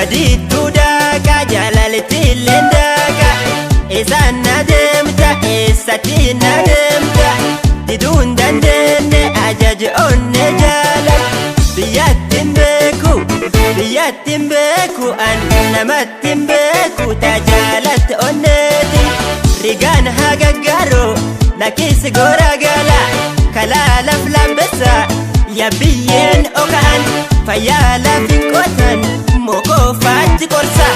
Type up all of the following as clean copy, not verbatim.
Badiitu daaqa jaalalti lendaaqa isaan na deemta eessatti na deemta diduun dandeenye ajaja onne jaalal biyyattiin beeku an namattiin beeku taajaalatti onneeti rigaan hagaggaaroo nakis goora gala kalaa laf labbessa yabbiyyeen oka'an fayyaa lafin qotan mokoo faatti qorsa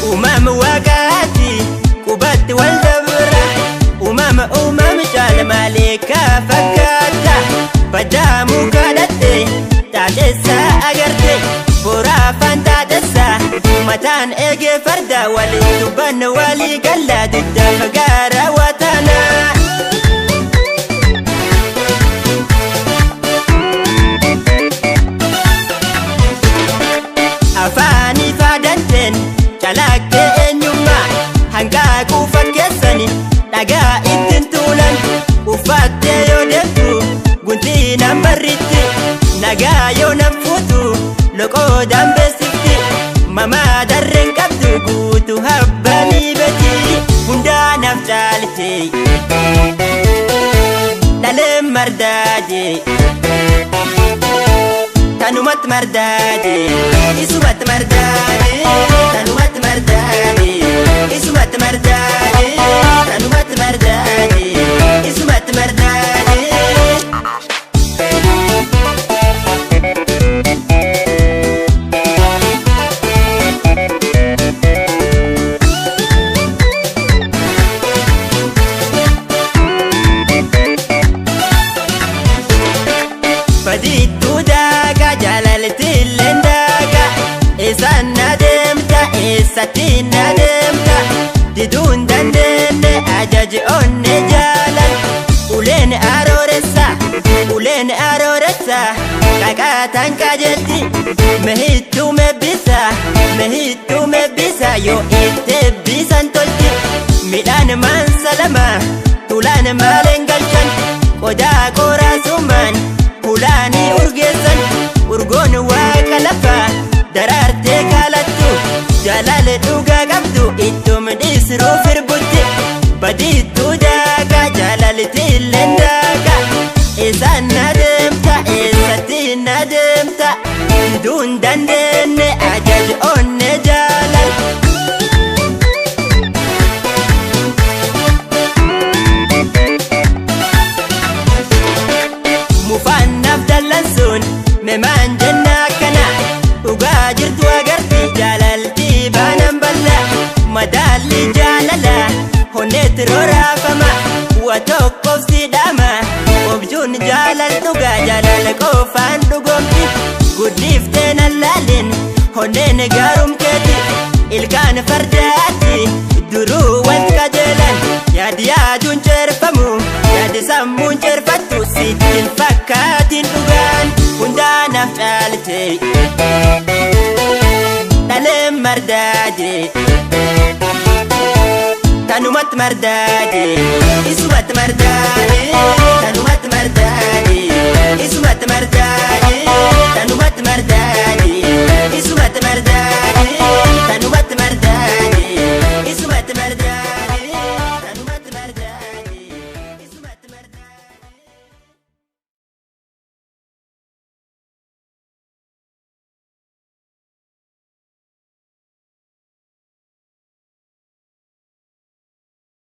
uumama waaqaati qubatti wal dabra uumama caala malee kaa fakkaata baddaa mukaadhatte taatessaa agarte boraa afaan taatessaa mataan eegee farda waliin dubbanna walii gallaa didda fagaara wataanaa. Afaanii faadanteen calaqqee eenyummaa hanqaaquu fakkeessani dhagaa ittiin tuulan uffattee yoo deemtu guntii nan barritti nagaa yoo nan fuutu loqoo dambeessifti mamaa darreen qabdu guutu habbanii beti hundaa naaf caalite dhaleen mardaaje tanumat mardaaje isumat mardaaje tanumat mardaaje isumat mardaaje tanumat mardaaje isumat mardaaje. Badiitu daaqa jaalalti lendaaqa isaan na deemta eessatti na deemta diduun dandeenye ajaji onne jaalal uleen arooressa qaqaataan qajeelti mehittuu mebbisa yoo itti ebbisan tolchi midhaan maansa lama tulaan maaleen galchan qodaa qoraasumaan hulaanii urgeessan urgoon waaqa lafaa daraartee kaalattu jaalala dhugaa qabdu ittum dhiisruu firbutti badiitu daaqa jaalalti lendaaqa isaan na deemta eessatti na deemta diduun dandeenye ajaja onne jaalal. Mufaannaaf dallansuun memaan jennaa kana dhugaa jirtu agarti jaalalti baanan balla madaalli jaalala honneetti roraafama bu'a tokkoof siidhama objuun jaalal dhugaa jaalala qofaan dhugoomti guddiiftee nan laalin honneen gaarumkeeti ilkaan fardaatti duruu wal qajeelan yaadi yaaduun ceerfamu yaadi sammuun ceerfattu sittiin fakkaatiin dhugaan hundaa naaf caalite dhaleen mardaaje tanumat mardaaje isumat mardaaje tanumat mardaaje isumat mardaaje.